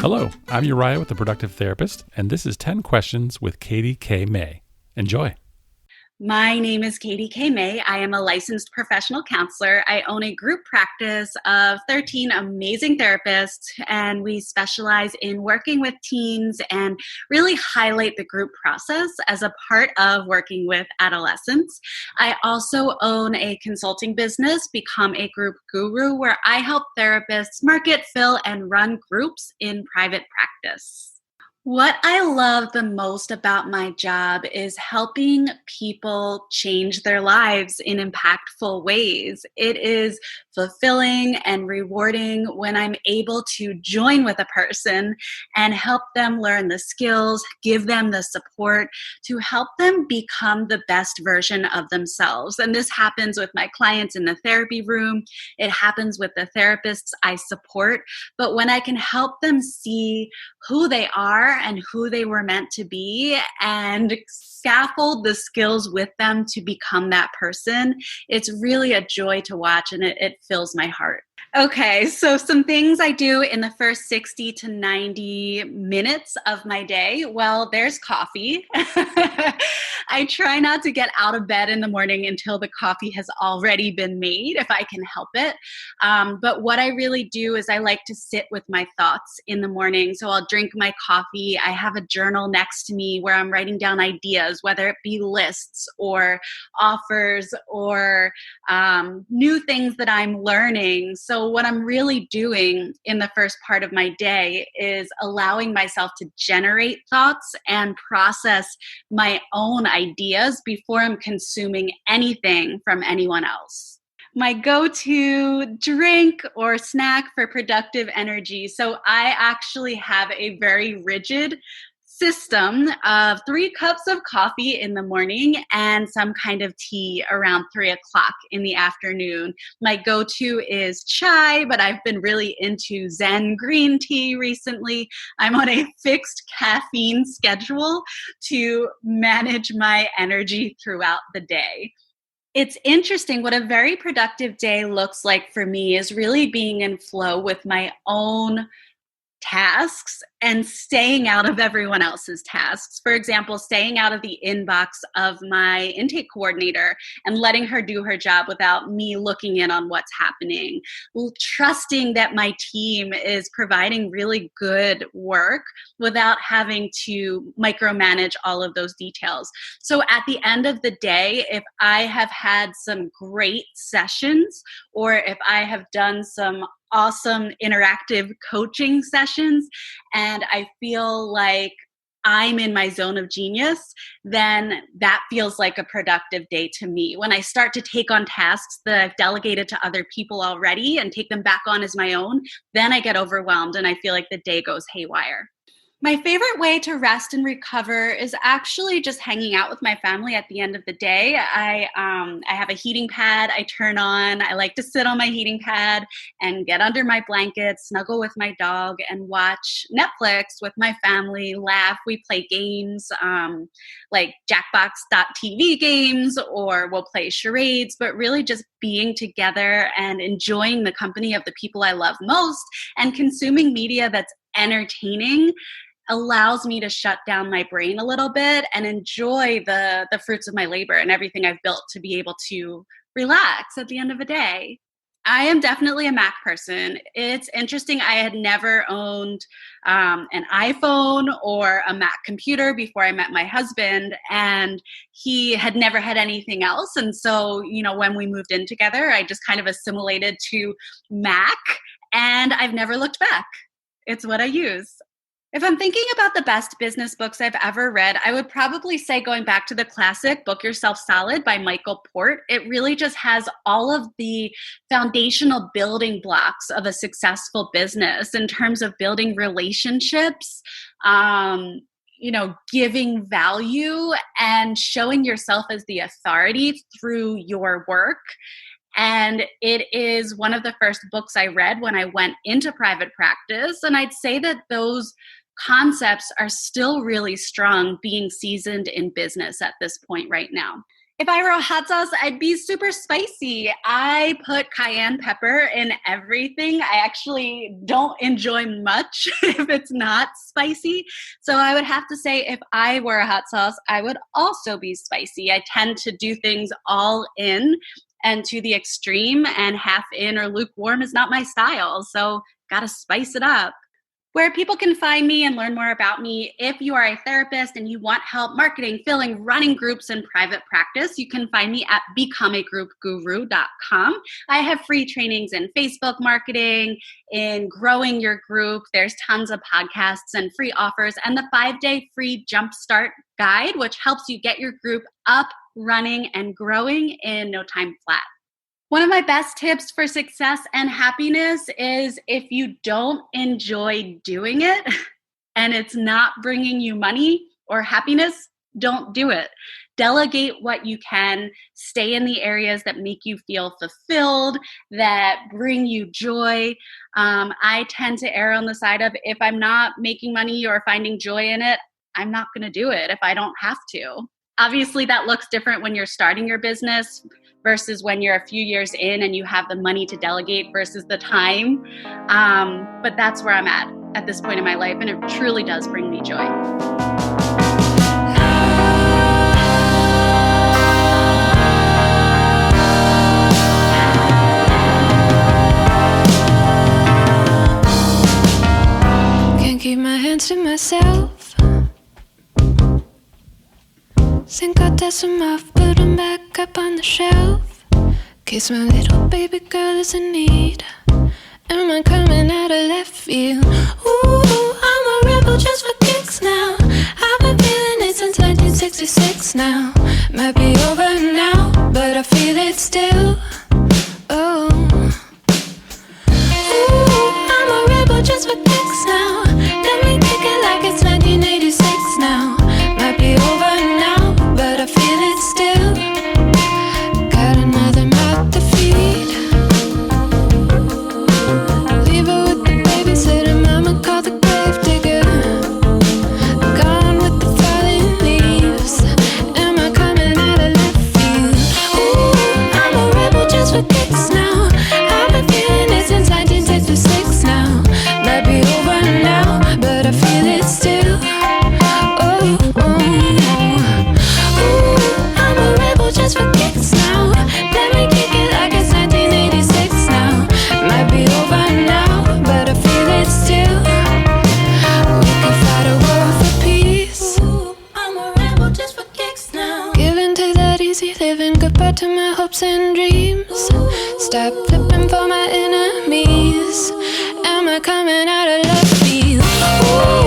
Hello, I'm Uriah with The Productive Therapist, and this is 10 Questions with Katie K. May. Enjoy. My name is Katie K. May. I am a licensed professional counselor. I own a group practice of 13 amazing therapists, and we specialize in working with teens and really highlight the group process as a part of working with adolescents. I also own a consulting business, Become a Group Guru, where I help therapists market, fill, and run groups in private practice. What I love the most about my job is helping people change their lives in impactful ways. It is fulfilling and rewarding when I'm able to join with a person and help them learn the skills, give them the support to help them become the best version of themselves. And this happens with my clients in the therapy room. It happens with the therapists I support. But when I can help them see who they are and who they were meant to be and scaffold the skills with them to become that person, it's really a joy to watch, and it fills my heart. Okay, so some things I do in the first 60 to 90 minutes of my day. Well, there's coffee. I try not to get out of bed in the morning until the coffee has already been made, if I can help it. But what I really do is I like to sit with my thoughts in the morning. So I'll drink my coffee. I have a journal next to me where I'm writing down ideas, whether it be lists or offers or new things that I'm learning. So what I'm really doing in the first part of my day is allowing myself to generate thoughts and process my own ideas before I'm consuming anything from anyone else. My go-to drink or snack for productive energy. So I actually have a very rigid system of 3 cups of coffee in the morning and some kind of tea around 3 o'clock in the afternoon. My go-to is chai, but I've been really into Zen green tea recently. I'm on a fixed caffeine schedule to manage my energy throughout the day. It's interesting. What a very productive day looks like for me is really being in flow with my own tasks and staying out of everyone else's tasks. For example, staying out of the inbox of my intake coordinator and letting her do her job without me looking in on what's happening. Trusting that my team is providing really good work without having to micromanage all of those details. So at the end of the day, if I have had some great sessions or if I have done some awesome interactive coaching sessions and I feel like I'm in my zone of genius, then that feels like a productive day to me. When I start to take on tasks that I've delegated to other people already and take them back on as my own, then I get overwhelmed and I feel like the day goes haywire. My favorite way to rest and recover is actually just hanging out with my family at the end of the day. I have a heating pad I turn on. I like to sit on my heating pad and get under my blanket, snuggle with my dog, and watch Netflix with my family, laugh. We play games like Jackbox.tv games, or we'll play charades, but really just being together and enjoying the company of the people I love most and consuming media that's entertaining allows me to shut down my brain a little bit and enjoy the fruits of my labor and everything I've built to be able to relax at the end of a day. I am definitely a Mac person. It's interesting. I had never owned an iPhone or a Mac computer before I met my husband, and he had never had anything else. And so, when we moved in together, I just kind of assimilated to Mac, and I've never looked back. It's what I use. If I'm thinking about the best business books I've ever read, I would probably say going back to the classic Book Yourself Solid by Michael Port. It really just has all of the foundational building blocks of a successful business in terms of building relationships, giving value and showing yourself as the authority through your work. And it is one of the first books I read when I went into private practice. And I'd say that those concepts are still really strong being seasoned in business at this point right now. If I were a hot sauce, I'd be super spicy. I put cayenne pepper in everything. I actually don't enjoy much if it's not spicy. So I would have to say if I were a hot sauce, I would also be spicy. I tend to do things all in and to the extreme, and half in or lukewarm is not my style. So gotta spice it up. Where people can find me and learn more about me, if you are a therapist and you want help marketing, filling, running groups, and private practice, you can find me at becomeagroupguru.com. I have free trainings in Facebook marketing, in growing your group. There's tons of podcasts and free offers, and the 5-day free Jumpstart guide, which helps you get your group up, running, and growing in no time flat. One of my best tips for success and happiness is if you don't enjoy doing it and it's not bringing you money or happiness, don't do it. Delegate what you can. Stay in the areas that make you feel fulfilled, that bring you joy. I tend to err on the side of if I'm not making money or finding joy in it, I'm not going to do it if I don't have to. Obviously, that looks different when you're starting your business versus when you're a few years in and you have the money to delegate versus the time. But that's where I'm at this point in my life, and it truly does bring me joy. Can't keep my hands to myself. Think I'll dust them off, put them back up on the shelf. Case my little baby girl is in need. Am I coming out of left field? Ooh, I'm a rebel just for kicks now. I've been feeling it since 1966 now. Might be over now, but I feel it still. Oh. Ooh, I'm a rebel just for kicks now. Let me kick it like it's 1986 now. Might be over now, but I feel it still. Got another mouth to feed. Leave her with the babysitter, mama called the grave digger. Gone with the falling leaves. Am I coming out of left field? Ooh, I'm a rebel just for kicks now. I've been feeling it since 1966 now. Might be over now, but I feel it still. Oh, oh. Just for kicks now. Let me kick it like it's 1986 now. Might be over now, but I feel it still. We can fight a war for peace. Ooh, I'm a rebel just for kicks now. Giving to that easy living, goodbye to my hopes and dreams. Stop flipping for my enemies. Am I coming out of left field? Ooh.